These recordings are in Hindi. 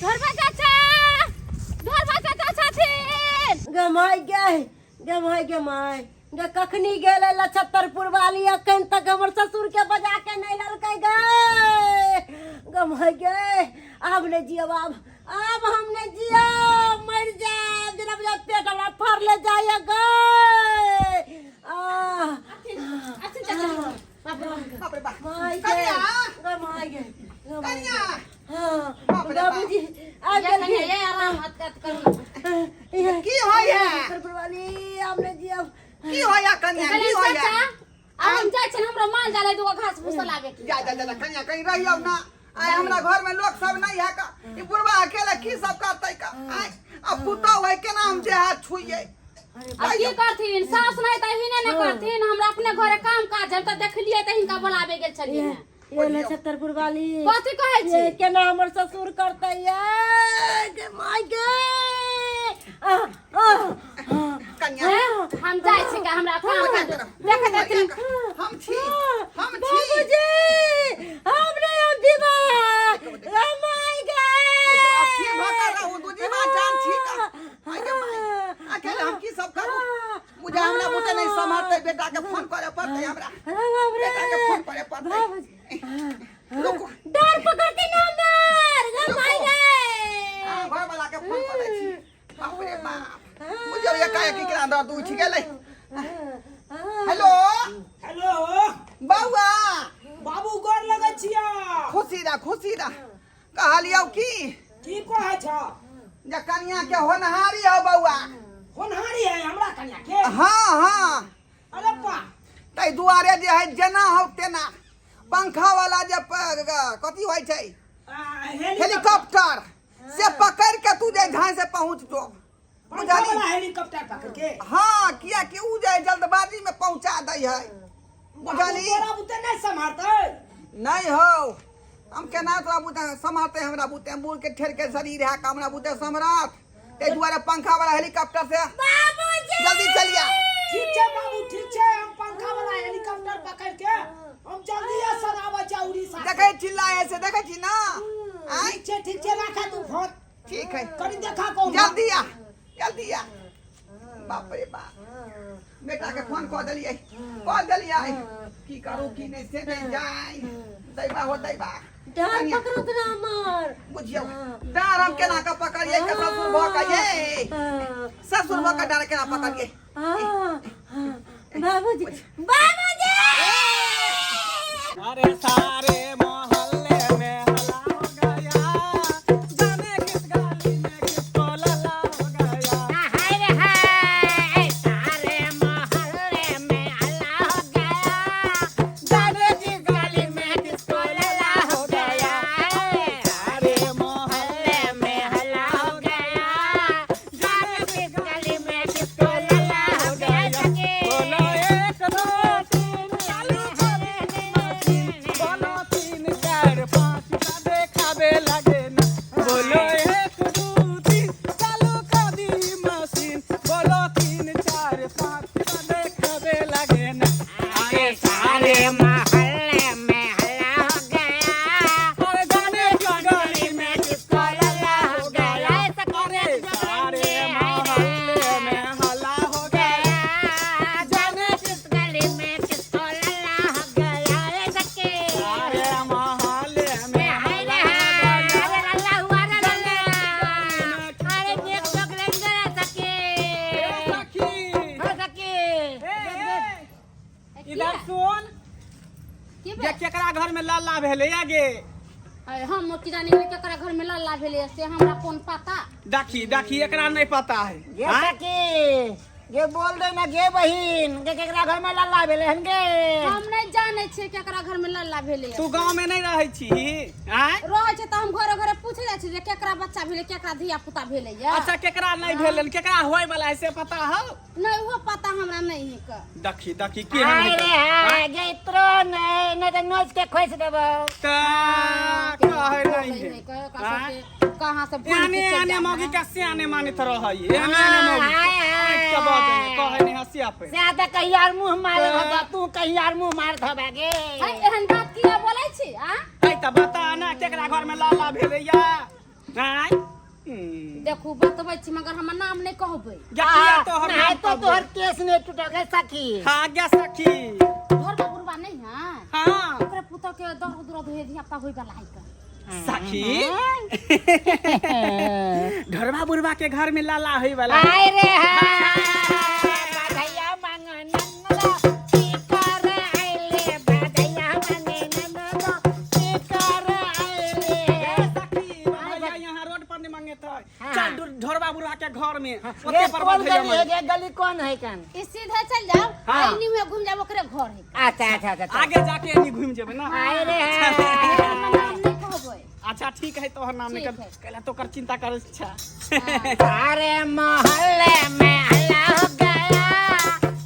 धर्मा चाचा छथिन गमाई गे कखनी गेले लछत्तरपुर वाली अखन तक हमर ससुर के बजा के नहीं ललकै गमाई गे अब ने जियब अब हम ने जियब मर जाब जना बजा पेट हमरा फर ले जाय गे अच्छा चाचा बाप रे बाप गमाई गे कन्या बाबूजी आ कन्या ये आराम मत कर की होय है लछत्तरपुर वाली हमने जियब की होया कन्या की होया चाचा अब हम जाय छन हमरा माल डाले दुगो घास भूसा लागे जा कन्या कहीं रहियो ना आय हमरा घर में लोग सब नहीं है का ई बुढ़वा अकेले की सब करतै का आय अब पुतो होय केना हम जे हाथ छुइए अब की करथिन सास नहीं त हिने न करथिन हमरा अपने घरे काम काज हम त देखलिए त हिनका बुलावे गेल छलिए ये लछत्तरपुर वाली कथि कहै छी ये केना हमर ससुर करतै ये गे माय गे कन्या हम जाय छी का हमरा काम काज देख देखथिन हम छी बाबूजी हमरे हम दीवा माय गे की भका रहू दूजी बात जान छी का आय गे माय अकेले हम की सब करू मुझे हमरा बुते नहीं संभालते बेटा के फोन करे पड़ते हमरा बेटा के फोन करे पड़ते रुको डर पकड़ती ना मार गे माय गे घर वाला के फोन करे छी बाप रे बाप मुझे ये काहे की करा दर तू उठ गेलै हेलो बौआ बाबू गोर लगै छिया खुशी दा कहलियौ की कहै छ जे कन्या के होनहारी हो बौआ होनहारी है हमरा कन्या के हाँ अरे बा तै दुआरे जे है जेना हो तेना पंखा वाला जे कथी होय छै हेलीकॉप्टर से पकड़ के तू जे झांय से पहुंच तो बुझाली हेलीकॉप्टर पकड़ के हाँ किया कि उ जे जल्दबाजी में पहुंचा दै है बुझाली तोरा बुते नहीं संभालतै नहीं हो हम केना तोरा बुते संभालते हमरा बुते बूढ़ के ठेर के शरीर है हमरा बुते सम्राट ते दुआरे पंखा वाला हेलीकॉप्टर से बाबूजी जल्दी चलिया ठीक छै बाबू ठीक छै हम पंखा वाला हेलीकॉप्टर पकड़ के हम जल्दी असर आबै छै उड़ीसा देखे चिल्लाए से देखे छी ना ठीक छै राखा तू फोन ठीक है करी देखा कहू जल्दी आ बाप रे बाप बेटा के फोन कह देलिए की करू की नहीं से नहीं जाय दैबा हो दैबा डर पकड़त ना मार बुझियो डर हम केना का पकड़िए के ससुर भ के ये ससुर भ के डर केना पकड़िए बाबूजी अरे सारे मोहल्ले में हल्ला हो गया जाने किस गली में किसको लल्ला हो गया हाय रे हाय सारे मोहल्ले में हल्ला हो गया जाने किस गली में किसको लल्ला हो गया सारे मोहल्ले मोहल्ले में हल्ला हो गया जाने किस गली में किसको लल्ला हो गया सके बोलो एक दो तीन चालू करे मशीन बोलो 3 4 5 का देखावे लगे ना बोलो एक दो तीन चालू कर दी मशीन बोलो 3 4 5 का देखावे लगे ना अरे सारे मोहल्ले में हल्ला हो गया और जाने की गली में किसको लल्ला हो गया अरे सारे मोहल्ले में हल्ला हो गया जाने किस गली में किसको लल्ला हो गया सके सारे मोहल्ले में हाय रे हाय अरे लल्ला हुआ रे लल्ला अरे देख लोग लेंगे सके सखी हो सके इधर सुन की ये केकरा घर में लल्ला भेले आगे अरे हम मोती जानी केकरा घर में लल्ला भेले से हमरा कोन पता देखी एकरा नहीं पता है गे सखी गे बोल दे ना गे बहिन गे केकरा घर में लल्ला भेले हन गे हम नहीं जाने छे केकरा घर में लल्ला भेले तू गांव में नहीं रहे छी हैं रहे छे त हम घरे घरे पूछे जाय छे जे केकरा बच्चा भेले केकरा धिया पुता भेले या अच्छा केकरा नहीं भेले केकरा होय वाला है से पता हो नहीं वो पता हमरा नहीं है का देखी के हाय हम रे हाय गे इतरो नहीं तो नोच के खोस देबो कहे नहीं है कहां से आने मौगी का सियाने मानित रही आने मौगी के बात है कहे नहीं हंसिया पे ज्यादा कहियार मुंह मारे तू कहियार मुंह मार धबा गे एहन बात किया छी आ आई त बता ना केकरा घर में लाला भेलैया आय देखू बतबै छी मगर हमर नाम नहीं कहबै गटिया तो हम नहीं तो तोहर केस नहीं टूटेगा सखी। हां गे सखी घर बाबूरबा नहीं है हां ओकरे पुतौ के दर्द उर्द होय धिया पुता होय वाला है का सखी ढरबा बुरबा के घर में लाला होई वाला हाय रे बधाइया मांगे नन्ना की कर आइले बधाइया मांगे नन्ना की कर आइले। सखी भैया यहाँ रोड पर नहीं मांगे तो चल ढरबा बुरबा के घर में ये ओते पर कौन भैया गली है? ये गली कौन है कन? ई सीधे चल जाओ हाँ। आईनी में घूम जाओ ओकरे घर है अच्छा अच्छा अच्छा आगे जाके नहीं घूम जेबे ना हाय रे हमर नाम नहीं कहबै अच्छा ठीक है तोहर नाम ठीक निकल है। कहला तो कर चिंता कर अच्छा सारे मोहल्ले में हल्ला हो गया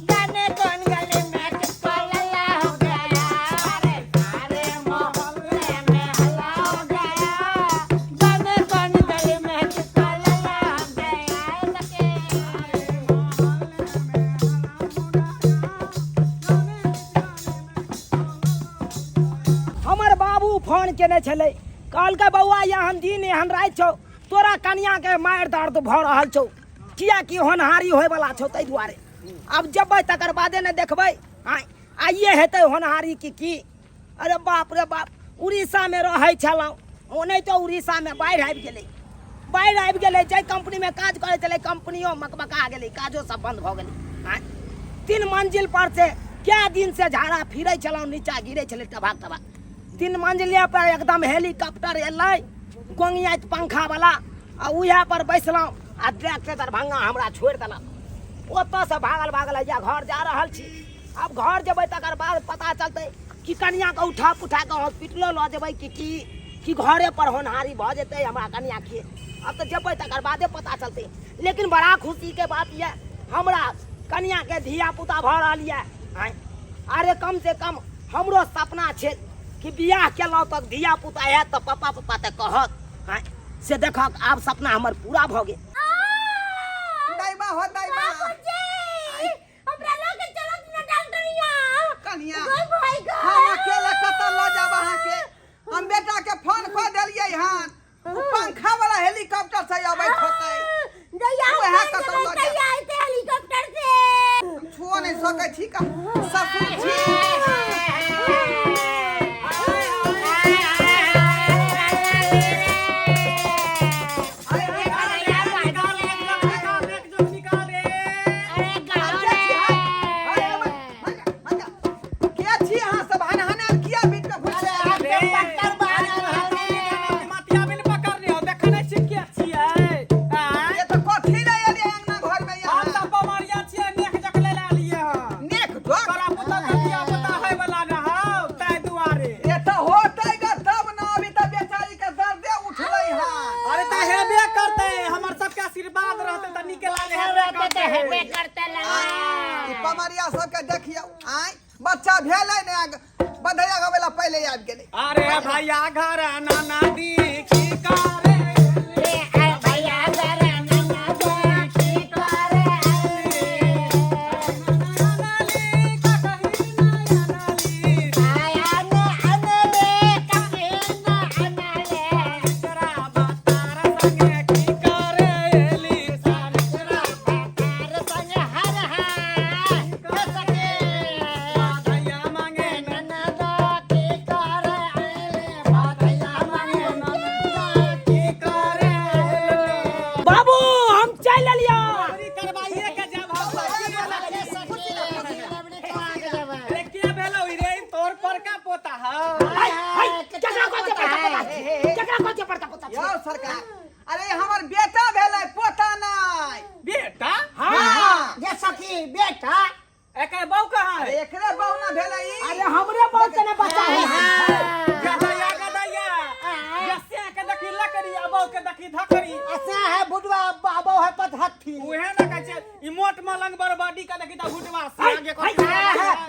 जाने कौन गली में किसको लल्ला हो गया। अरे सारे मोहल्ले में हल्ला हो गया जाने कौन गली में किसको लल्ला हो गया। सके हमर बाबू फोन केने छले कहल के बउआ यहाँ दिन एहन रात छौ तोरा कनिया के मार दर्द भ रहल छौ किया कि होनहारी होय वाला छौ तै दुआरे अब जबै तकर बादे ने देखबै आइए हेतै होनहारी की अरे बाप रे बाप उड़ीसा में रहै छलौ ओने तो उड़ीसा में बाढ़ आबि गेलै जे कंपनी में काज करै छलै कंपनियो मकबका गेलै काजो सब बंद भ गेलै 3 मंजिल पर से क्या दिन से झाड़ा फिरै छलौ नीचा गिरै छलै टबाक टबाक 3 मंजिले पर एकदम हेलीकॉप्टर एलै गोंगियात पंखा वाला आ उहे पर बैसलौं आ ट्रैक से दरभंगा हमरा छोड़ि देलक ओतऽ से भागल या घर जा रहल छी। अब घर जेबै तकर बाद पता चलतै कि कनिया के उठा पुठा के हॉस्पिटलो लऽ जेबै कि घरे पर होनहारी भऽ जेतै हमरा कनिया के। अब तऽ जेबै तकर बादे पता चलतै लेकिन बड़ा खुशी के बात ये हमरा कनिया के धिया पुता भऽ रहल ये। अरे कम से कम हमरो सपना छै कि बियाह केलहुँ तऽ धिया पुता हैत तऽ पापा पापा तऽ कहत से देखक आब सपना हमर पूरा भऽ गेल। दाइबा हो दाइबा हमरा लगे चलत ना डॉक्टरिया कनिया गई भाई का हम अकेले कतऽ लऽ जाब अहाँ के हम बेटा के फोन कऽ देलियै हन पंखा वाला हेलीकॉप्टर से अबैत होतै दैया उहे कतऽ लऽ जाब आइते हेलीकॉप्टर से छुओ नहीं सकै छी का ससुर छी के छी अहाँ सब हनहना किया बीच में घुस ये तो कथी ले एलियै अंगना घर में यहाँ नेक जोक ये तो होतै ग तब ना अभी तो बेचारी के दर्दे उठलै हेबे करते लगा ई पमरिया सबके देखियौ आय बच्चा भेलै ने बधैया गवेला पहले आबि गेलै अरे भैया घर नाना दी की करे रे आ भैया करे नन्ना दो की करे आया ने अनले कभी ना अनले तार संग हर सके नन्ना दो की करे बधैया मांगे बाबू हम चल एलिया यौ सरकार अरे हमर बेटा भेलै पोता नहीं बेटा हाँ ये सखी बेटा एकर बहू कहाँ है एकरे बौना भेलै ई अरे हमरे बहुत ने बचा गदैया जस्से के देखी लकड़ी अबो के देखी धकड़ी ऐसा है बुढ़वा बाबो है पथहत्थी उहे न कहै छै ई मोट मलंग बरबाडी के देखी त घुटवा से आगे कथी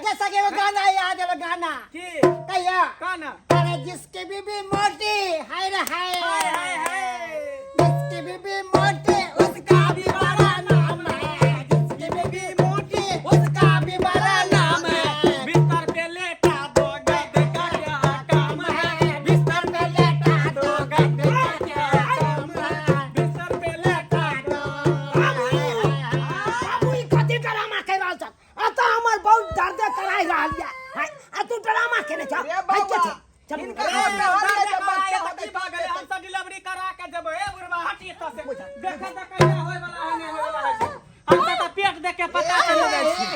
जैसा कि वो गाना याद है वो गाना की कहिया काना अरे जिसकी बीबी मोटी हाय रे हाय हाय हाय हाय जिसकी बीबी मोटी उसका भी बड़ा नाम है जिसकी बीबी मोटी उसका भी बड़ा नाम है भीतर पे लेटा दो गद का क्या काम है चल इनका घर में हर ये बच्चा होता है। हम सब डिलीवरी करा के जब ए बुढ़वा हटी त से देखे त कहिया होय वाला है नहीं होय वाला है हम त पेट देख के पता चल जाय छी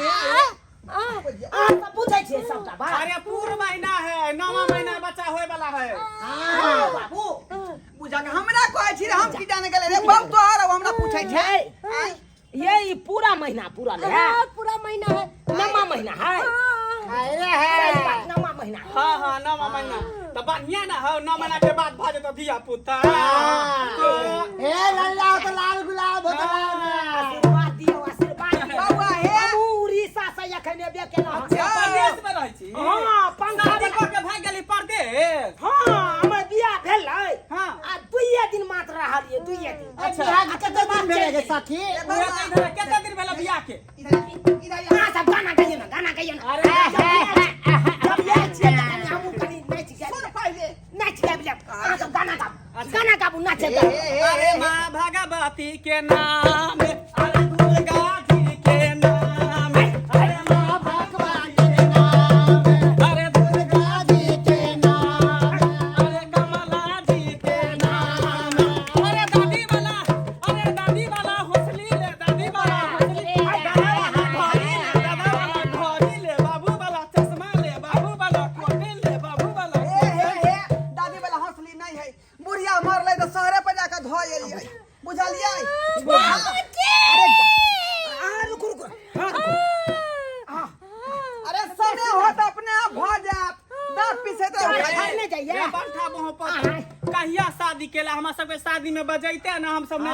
आ पूछै छियै सबटा बात अरे पूरा महीना है 9वां महीना बच्चा होय वाला है हां बाबू बुझा हमरा कहै छी रे हम की जाने गेले रे बाप तो आर हमरा पूछै छै है ये पूरा महीना पूरा है पूरा महीना है 9वां महीना है अरे है 9वां महीना हां हां 9वां महीना त बढ़िया ना हो 9 महीना के बाद भ जेतो धिया पुता ए लल्ला तो लाल गुलाब होता आशीर्वाद दियो आशीर्वाद बौआ हे हम उड़ीसा से एखन एबे केना परदेश में रहै छी हां पंखा शादी क के भाग गेली परदेश हां हमर बियाह भेलै हां आ दुइये दिन मात्र रहलिए दुइये दिन अच्छा कते दिन भेले गे सखी केते दिन भेल बियाह के इधर हां सब गाना गाइए ना अरे जब ये छियै त हमहु कनी नाच सुन गाबि पहिले नाच गाबि हां सब गाना गाबू नाचे अरे माँ भगवती के नाम अरे दुर्गा जी के नाम अरे माँ भगवती के नाम अरे दुर्गा जी के नाम अरे कमला जी के नाम अरे दादी वाला हौसली ले दादी वाला हौसली घड़ी ले बाबू वाला चश्मा ले बाबू वाला कोटी ले बाबू वाला हे दादी वाला हंसली नहीं है बुढ़िया मरले तो शहरे पे जाकर धो एलियै बुझलियै अरे समय होत अपने आप भ जात दांत पीसे तो खाने जाइए पंखा मोह पर कहिया शादी केला हमरा सबके शादी में बजैते ना हम सब ने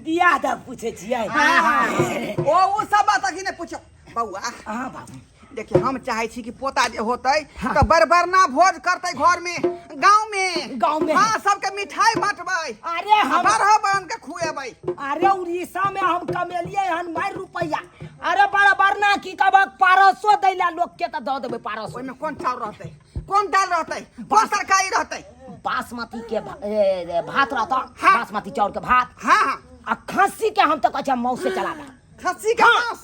बियाह द पूछे छियै ओ सब बात अखनी ने पूछो बौआ हां बाबू देखिए हम चाहे छी कि पोता जे होतै तो बरबरना भोज करतै घर में गांव में हां सबके मिठाई बांटबै अरे हम बारह बन के खुएबै अरे उड़ीसा में हम कमेलिए हन मार रुपया अरे बरबरना की कहब 500 दैला लोग के त द देबै 500 ओइ में कौन चाउर रहतै कौन दाल रहतै कौन तरकारी रहतै बासमती के भात रहता बासमती चाउर के भात हां हां आ खस्सी के हम तो कहै मौ से चला दा खस्सी के मांस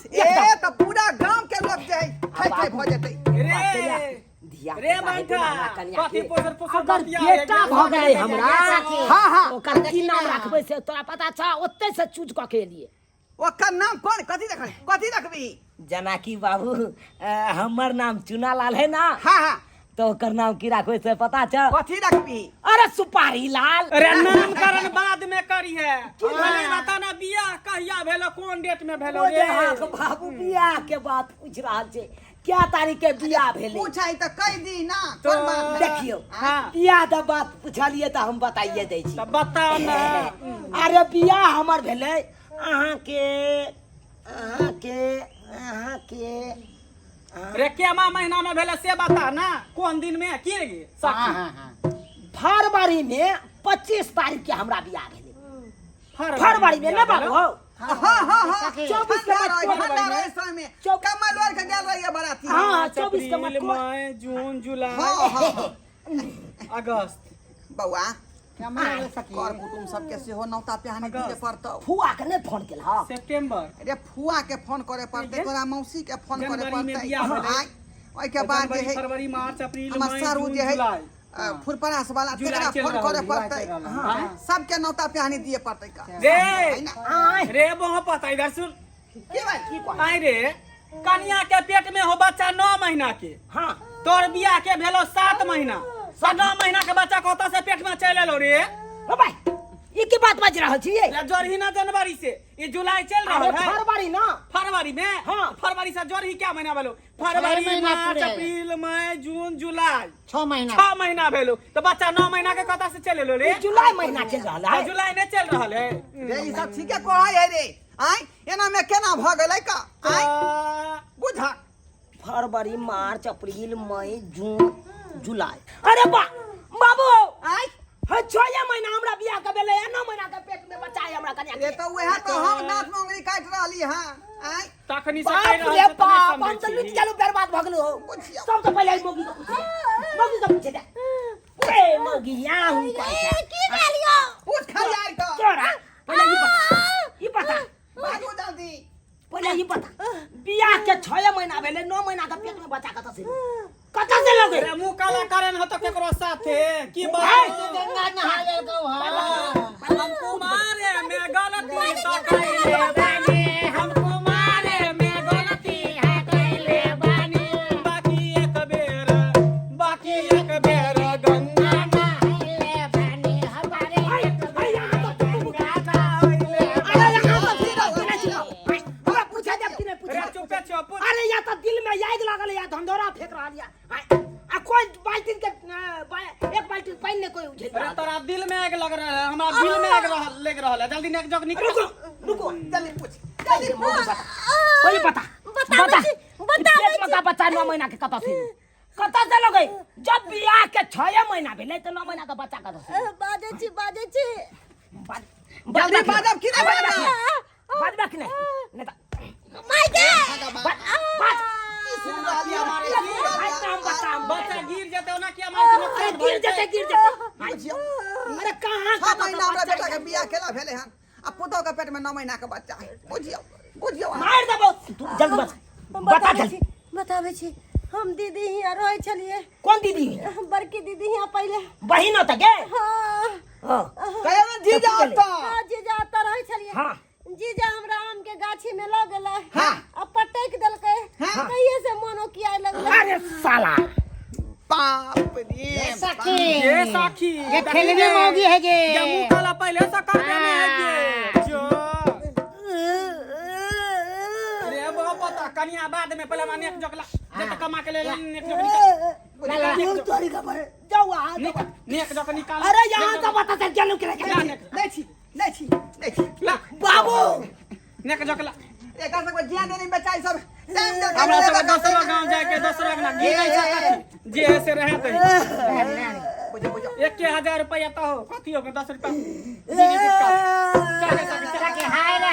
तो पूरा गांव के लोग जे खाइ भ जेतै रे बेटा कथी पोसर अगर बेटा भ गए हमरा हां हां ओकर की नाम रखबै से तोरा पता छ ओते से चूज क के लिए ओकर नाम कौन कथी रखबी जनाकी बाबू हमर नाम चुनालाल है ना हां हां तो ओकर नाम की रखबै से पता छ कथी रखबी अरे सुपारी लाल अरे नामकरण बाद में करी है पहले बता ना बियाह कहिया भेलो कोन डेट में भेलो रे बाबू बियाह के बात पूछ रहल छै क्या तारीख के बियाह भेलै पूछै त कह दी ना तो कोन बात देखियो हाँ। बियाह द बात पूछलिए त हम बताइए दै छी तब बता ना अरे बियाह हमर भेलै अहाँ के रे केमा महीना में भेले से बता ना कोन दिन में की रे सखी फरवरी में 25 तारीख के हमरा बियाह भेलै फरवरी में ना बाबू हां हां हां 24 के में कमल वर के गेल रहिए बराती हां 24 के मत मई जून जुलाई हां हां अगस्त बौआ कर कुटुम सबके सेहो नौता पिहानी दिए पड़तौ फुआ के नहीं फोन केल हा सितंबर अरे फुआ के फोन करे पड़तै तोरा मौसी के फोन करे जनवरी में पड़तै बियाह भेलै। ओइ के बाद जे है फरवरी मार्च अप्रैल हमर मई सारू जून जे है जुलाई फुरपरास वाला जुलाई तेरा चल फोन रहल, करे जुलाई पड़तै चल रहल। हां सबके नौता पिहानी दिए पड़तै का रे रे बहु पता इधर सुन के बात की आई रे कन्या के पेट में हो बच्चा 9 महीना के हां तोर बियाह के भेलो 7 महीना 9 महीना के बच्चा कत से पेट में चल एलो रे ओ भाई ई की बात बाज रहल छियै जोरही ना जनवरी से ये जुलाई चल रहा अरे है फरवरी ना फरवरी में हाँ। फरवरी से जोरही क्या महीना भेलो फरवरी मार्च अप्रैल मई जून जुलाई 6 महीना 6 महीना भेलो तो बच्चा 9 महीना के कत से चल एलो रे जुलाई महीना चल रहल है जुलाई में चल रहा है रे ई सब ठीके कहै है रे आई एना में केना भ गेलै का आई बुझा फरवरी मार्च अप्रैल मई जून जुलाई अरे बाबू आई है 6 महीना हमरा बियाह के भेलै 9 महीना के पेट में बच्चा है हमरा कन्या ये तो वह तो हम नाथ मंगरी काट रहली हां आई तखनी से बाप कह रे रहल बाप हम छै तो लुट गेलु बर्बाद भ गेलु बुझिया सबसे पहिले मोगी का पूछे दे ए मोगी यहाँ हूं की गालियो पूछ खा यार का तोरा पहिले ई पता बाजू जल्दी पहिले ई पता बियाह के 6 महीना भेले 9 महीना के पेट में बच्चा कत से लोगे अरे मुंह काला करे न तो केकरो साथे की बात गंगा नहावे गो हम कुमारे में गलती तो कइले बानी हम कुमारे में गलती है कइले बानी बाकी एक बेर गंगा नहाइले बानी हमारे एक भाई यहाँ तो तुम गंगा नहाइले अरे यहाँ तो फिर हमरा पूछा जब कि नहीं अरे पूछा चुप चुप अरे या तो दिल में याद लागल या धंधोरा फेंक रहा लिया आ कोई बाल्टी के एक बाल्टी पानी ने कोई उठे अरे तोरा दिल में आग लग रहा है हमरा दिल में आग लग रहा है जल्दी नेक जग निकल रुको रुको जल्दी पूछ जल्दी पूछ कोई बता बता पेट में का बच्चा 9 महीना के कता थी कता से लगे जब बियाह के 6 महीना भेले तो 9 महीना का बच्चा कता थी बाजे छी जल्दी बाजब कि नहीं बाजब बाद में कि नहीं नहीं तो मायके बात सुन रहा लिया हमारे बच्चा गिर जाते हो ना क्या मार से अरे नुकसान गिर जाते बुझियो अरे कहां 6 महीना हमरा बेटा के बियाह केला भेले हन अब पुतौ के पेट में 9 महीना के बच्चा है बुझियो मार दबो जल्दी बता जल्दी बतावे छी हम दीदी हिया रहै छलिए कौन दीदी बड़की दीदी हिया पहले बहिन होता के हां हां कहे ना जीजा आता हां जीजा त रहै छलिए हां जीजा हमरा आम के गाछी में लग गेलै हाँ। अब पटक देलकै कहिए से मनो किया लगलै अरे साला बाप रे ये साखी ये खेलने मोगी है जे ये मुंह काला पहले से कर देने है ये जो अरे अब पता कनिया बाद में पहले माने एक जगला जब कमा के ले नेक जग निकाल तोरी का भाई जाओ आ नेक जग निकाल अरे यहाँ का बता चल चलो के नहीं छी ला बाबू नेक जगला एक से कोई जिया नहीं बचाई सब टाइम दे हमरा सब दूसरा गांव जाए के दूसरा ना गिर नहीं सकत जे ऐसे रहे तो बुझो 1000 रुपया तो हो कथी हो 10 रुपया दीदी का चला के हाय रे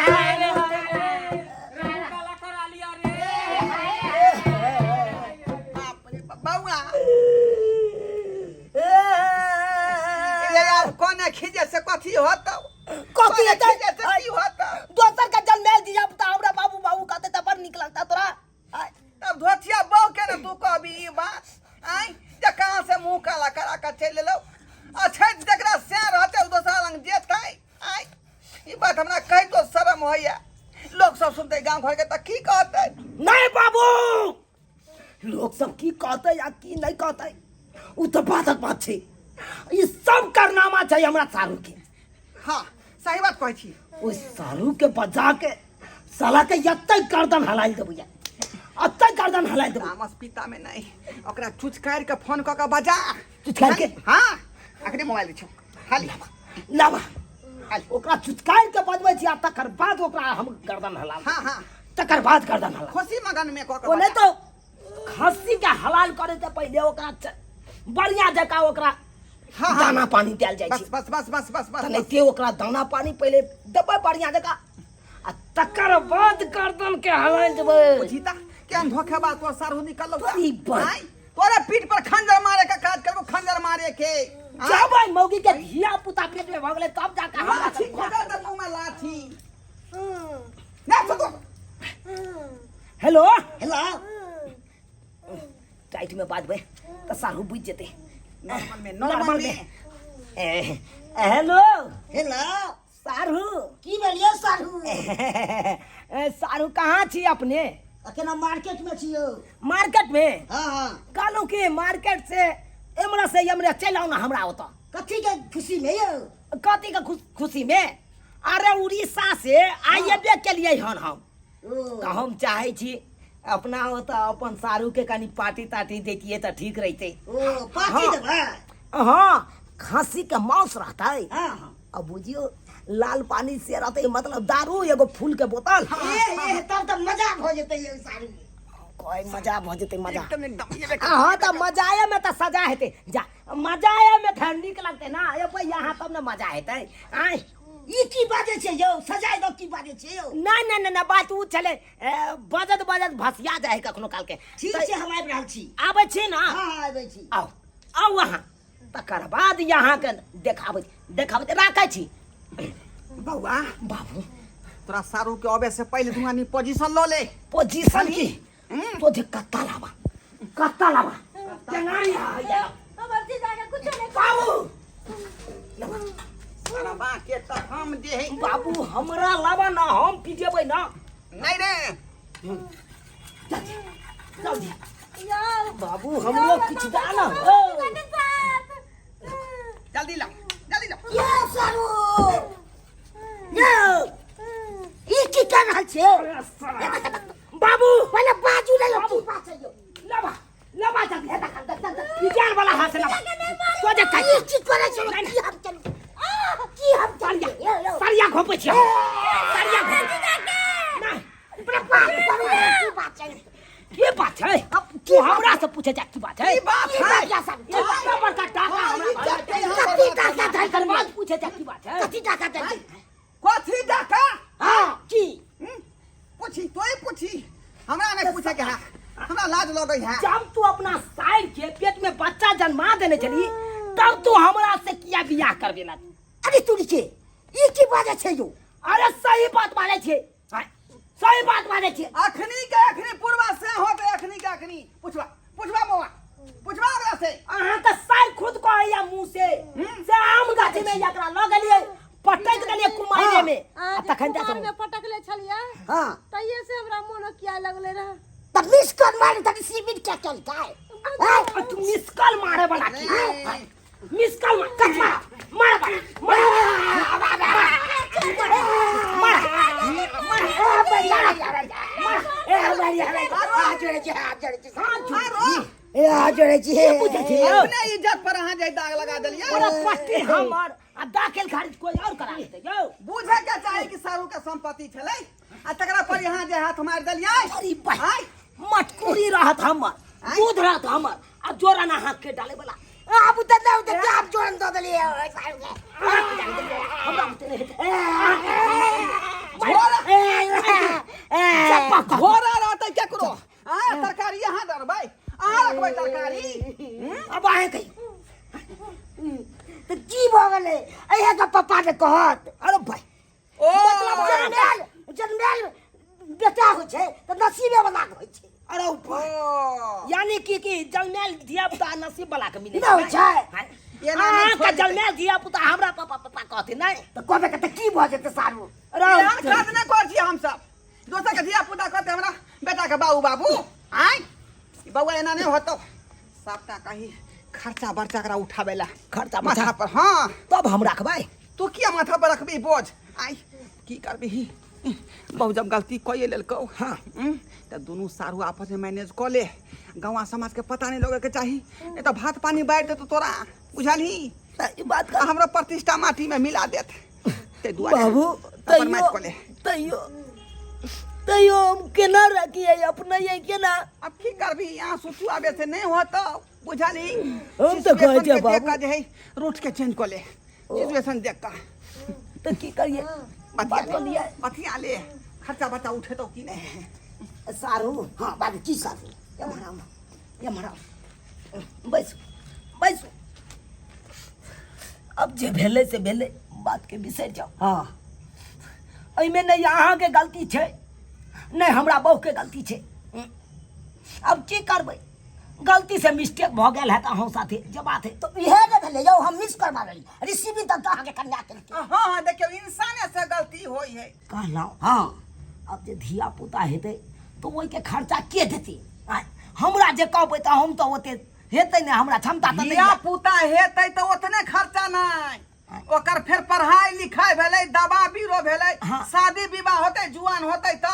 काला करा लिया रे बाप रे बाबूआ ये यार कोने खिजे से कथी होता कथी होता? खिजे से की होता दोसर का जन्मेल दिया बता हमरा बाबू बाबू कहते त पर निक लगता तोरा तब धोतिया बहु के ना तू कहबी ई बात आई जे कहां से मुंह काला करा के चल लो अच्छा जकरा से रहते दोसरा लंग जेतै आई ई बात हमरा कहि तो शर्म होइया लोग सब सुनते गांव घर के त की कहते नहीं बाबू लोग सब की कहते या की नहीं कहते उ तो बात छे ई सब करनामा चाहिए हमरा सारू के हां सही बात कहै छी ओ सारू के बजा के साला के यत्ते गर्दन हलाइ देबू या अत्ते गर्दन हलाइ देबू तामस पिता में नहीं ओकरा चुचकार के फोन क के बजा चुचकार के? हां आखिरी मोबाइल छ खाली लावा ओकरा चुचकार के बजबै छी आ तकर बाद ओकरा हम गर्दन हलाल हां हां तकर बाद गर्दन हलाल खुशी मगन में क के ओ नहीं तो खस्सी के हलाल करे से पहले ओकरा बढ़िया जका ओकरा हाँ, हाँ। दाना पानी दियल जाय बस छै बस बस बस बस बस नहीं ते ओकरा दाना पानी पहले देबै बढ़िया जका आ तकर बाद गर्दन के हलाल देबै जीता केहन धोखेबाज तो सारू निकल ई बात। तोरे पीठ पर खंजर मारे का काज करबो खंजर मारे के जबै मौगी के धिया पुता पेट में भ गेलै तब जाके हमरा लाठी से खोदा त मुंह में लाठी ना छोड़ो हेलो हेलो टाइट में बात भाई तो सारू बुझ जेते नॉर्मल में हेलो हेलो सारू की बोलियो सारू सारू कहाँ छी अपने अकेला मार्केट में छियो मार्केट में हां हां कहलू कि मार्केट से एमरा से एमरे चल आओ ना हमरा ओतऽ कथी के खुशी में यो कथी के खुशी में अरे उड़ीसा से आइबे केलिए हन हम तो हम चाहे छी अपना ओतऽ अपन सारू के कनी पार्टी तार्टी देतिए तो ठीक रहते ओ पार्टी हाँ। देबा हाँ खस्सी के मांस रहता है हां हां अब बुझियो लाल पानी से रहते मतलब दारू एगो फूल के बोतल ए तब तो मजा हो जेते ये सारू कोई मजा भ जेते मजा एकदम एकदम ये हाँ तो मजाए में तो सजा हेते जा मजाए में फिर नीक लगते ना ये भाई यहाँ तब ना मजा हेते आय ई की बाजे छै यो सजाय दो की बाजे छै यो नहीं नहीं नहीं बात उ चले बजत बजत भसिया जाए कखनो काल के ठीक छै हम आबि रहल छी आबै छी ना हां आबै छी आओ आओ वहाँ तकर बाद यहाँ के देखाबै राखै छी बउआ बाबू तोरा सारू के आवे से पहले तू आनी पोजीशन लो ले पोजीशन की तो जे कत्ता लावा टेंगारी है हमर जीजा के कुछ नहीं बाबू सारा बा के त हम जे है बाबू हमरा लावा ना हम पीजेबै ना नहीं रे चल दिया यार बाबू हम लोग कुछ डाला के साथ जल्दी लाओ ये सारू ये ई की कर रहल छे बाबू पहले बाजू ले लो की बात है यो लबा लबा जल्दी विज्ञान वाला हाथ से लबा तो जे ये की करे छे की हम चल सरिया घोपे छै सरिया घोपे ना की बात है की बात है तू हमरा से पूछे जा की बात है की बात है क्या सब इतना बड़का टाका हमरा कति टाका धर कर बात पूछे जा की बात है कति टाका दे कथी डाका हां की पूछी तोय पूछी हमरा नहीं पूछे के है हमरा लाज लगै है जब तू अपना साइर के पेट में बच्चा जन्मा देने चली तब तू हमरा से किया बियाह करबे ला अरे तू नीचे ई की बात है यो अरे सही बात माने छे सही बात माने छे अखनी पूर्वा से होते अखनी पूछवा मोवा पूछवा हमरा से अहाँ के साइर खुद कहैया मुंह से आम गाछी में एकरा ल गेलिए पटक देलिए कुमारे में आ तखन जा में पटकले छलिए हां तइए से हमरा मोन किया लगले रहा तब मिस कर मार तब सीमिट क्या चल काय तू मिस कॉल मारे वाला की मिस कॉल मार कट मार अपने इज्जत पर अहाँ जे दाग लगा देलिए पट्टी हमर आ दाखिल खारिज कोई और करा देते यौ बुझे के चाही कि सारू के संपत्ति छलै आ तकरा पर यहाँ जे हाथ मार देलिए अरे भाई मटकुरी रहत हमर दूध रहत हमर आ जोरा ना हाथ के डाले वाला अब उधर आप जोड़न दो दली सारू के हमरा उतने घोड़ा रहते केकरो तरकारी यहाँ दरबै अहाँ रखबै तरकारी अब आए कहीं तो की भ गेले एहे का पापा ने कहत अरे भाई ओ जन्मेल बेटा हो छे तो नसीबे वाला हो छे अरे भाई यानी कि जलमेल धिया पुता नसीब वाला के मिले ना हो छे ये ना नहीं का जलमेल धिया पुता हमरा पापा कहते नहीं तो कहबे के की भ जेते सारू यार खाद नहीं कर छी हम सब दोसर के धिया पुता कहते हमरा बेटा के बाबू आय बउआ एना नहीं होतो सबटा कही खर्चा बर्चा करा उठावेला खर्चा माथा पर हां तब हम रखबै तू किया माथा पर रखबी बोझ आय की करबी बहु जब गलती कइए लेलको हां त दोनों सारू आपस में मैनेज क ले गांव समाज के पता नहीं लगे के चाही नहीं तो भात पानी बांट दे तो तोरा बुझाली ई बात का हमरा प्रतिष्ठा माटी में मिला देत ते दुआ बाबू तैयो हम केना रखिए अपना ये केना अब की करबी यहाँ सुसु आवे से नहीं होता बुझाली हम तो कहे छे बाबू देखा जे है रूट के चेंज कर ले सिचुएशन देख का तो की करिए बतिया ले खर्चा बता उठे तो की नहीं सारू हां बाबू की सारू ये मरा बैस अब जे भेले से भेले बात के बिसर जाओ हां एमे नहीं अहाँ के गलती छे नहीं हमरा बहू के गलती छे अब की करबै गलती से मिस्टेक भ गेल है त अहाँ साथे जबात है तो इहे ने भेले यौ हम मिस कर मारली रिसीविंग तक अहाँ के कन्या के हां देखियो इंसान से गलती होई है कहलौ हां अब जे धिया पुता हेतै तो ओइ के खर्चा के देतै हमरा जे कहबै त हम तो ओते हेतै ने हमरा क्षमता त धिया पुता हेतै तो ओतने खर्चा नहीं ओकर फिर पढ़ाई लिखाई भेलै दवा बीरो भेलै शादी विवाह होतै जुआन होतै त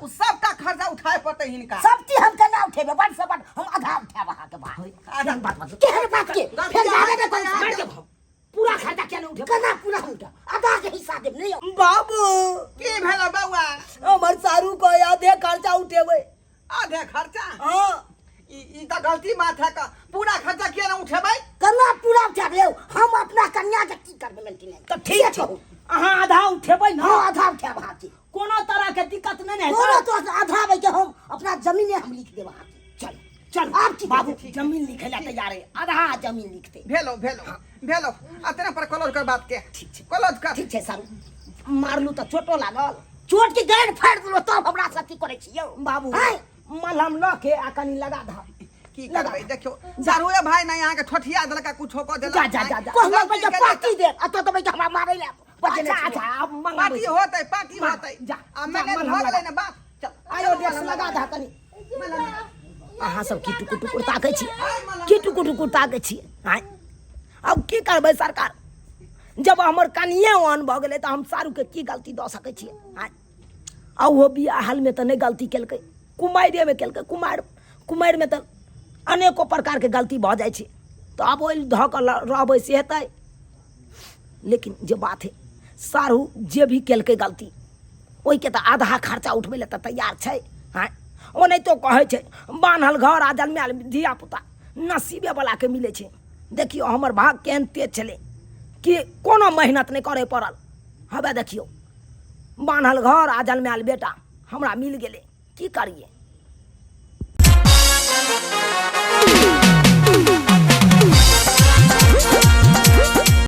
उ सबटा खर्चा उठाए पड़तै हिनका सब ती हम केना उठेबे बड़ से बड़ हम आधा उठाब अहाँ के बात आधा बात मत केहन बात के फिर जाने दे कोई मार देब हम पूरा खर्चा केना उठेब केना पूरा उठा आधा के हिस्सा देब नहीं बाबू की भेल बउआ हमर सारू को आधे खर्चा उठेबै आधे खर्चा हां ई त गलती बात है का पूरा खर्चा किया ना उठेबै केना पूरा उठाबे हम अपना कन्या के की करबे मेंटेनेंस तो ठीक छै अहाँ आधा उठेबै ना हां आधा उठाब अहाँ के कोनो तरह के दिक्कत नहीं है पूरा तो आधा बे के हम अपना जमीने हम लिख देब अहाँ के चल चल आप की बाबू जमीन लिखे ला तैयार है आधा जमीन लिखते भेलो अतने पर कॉलेज कर बात के ठीक छै कॉलेज कर ठीक छै सारू मारलू तो चोटो लागल चोट के गाड़ फाड़ देलो तब हमरा सब की करे छियो बाबू मलहम ल के आ कनी लगा धा की करबै देखियो सारुए भाई ना यहाँ के ठोठिया देलका कुछ को देलक जा जा जा जा कहलक भाई पार्टी दे आ तो भाई हमरा मारे ले अच्छा अच्छा अब मंगा पार्टी होतै जा, आ मैंने जा, भ गेलै ना बात चल आयो देख लगा दा कनी अहाँ सब की टुकुर टुकुर ताकै छी की टुकुर टुकुर ताकै छी आय अब की करबै सरकार जब हमर कनिए ओहन भऽ गेलै तऽ हम सारू के की गलती दऽ सकै छियै आय आ वो बियाह हाल में तऽ नहि गलती केलकै कुमारिये में केलकै कुमारि में तऽ अनेको प्रकार के गलती भऽ जाइ छै तऽ आब ओहि धऽ कऽ रहबै से हेतै लेकिन जे बात है सारू जे भी केलकै गलती ओहिके तऽ आधा खर्चा उठबै लए तऽ तैयार छै हाँ ओनाहितो कहै छै बान्हल घर आ जन्मायल धिया पुता नसीबे वाला के मिलै छै देखियो हमर भाग केहन तेज छलै कि कोनो मेहनत नहीं करे पड़ल हवे देखियो बान्हल घर आ जन्मायल बेटा हमरा मिल गेलै की करिए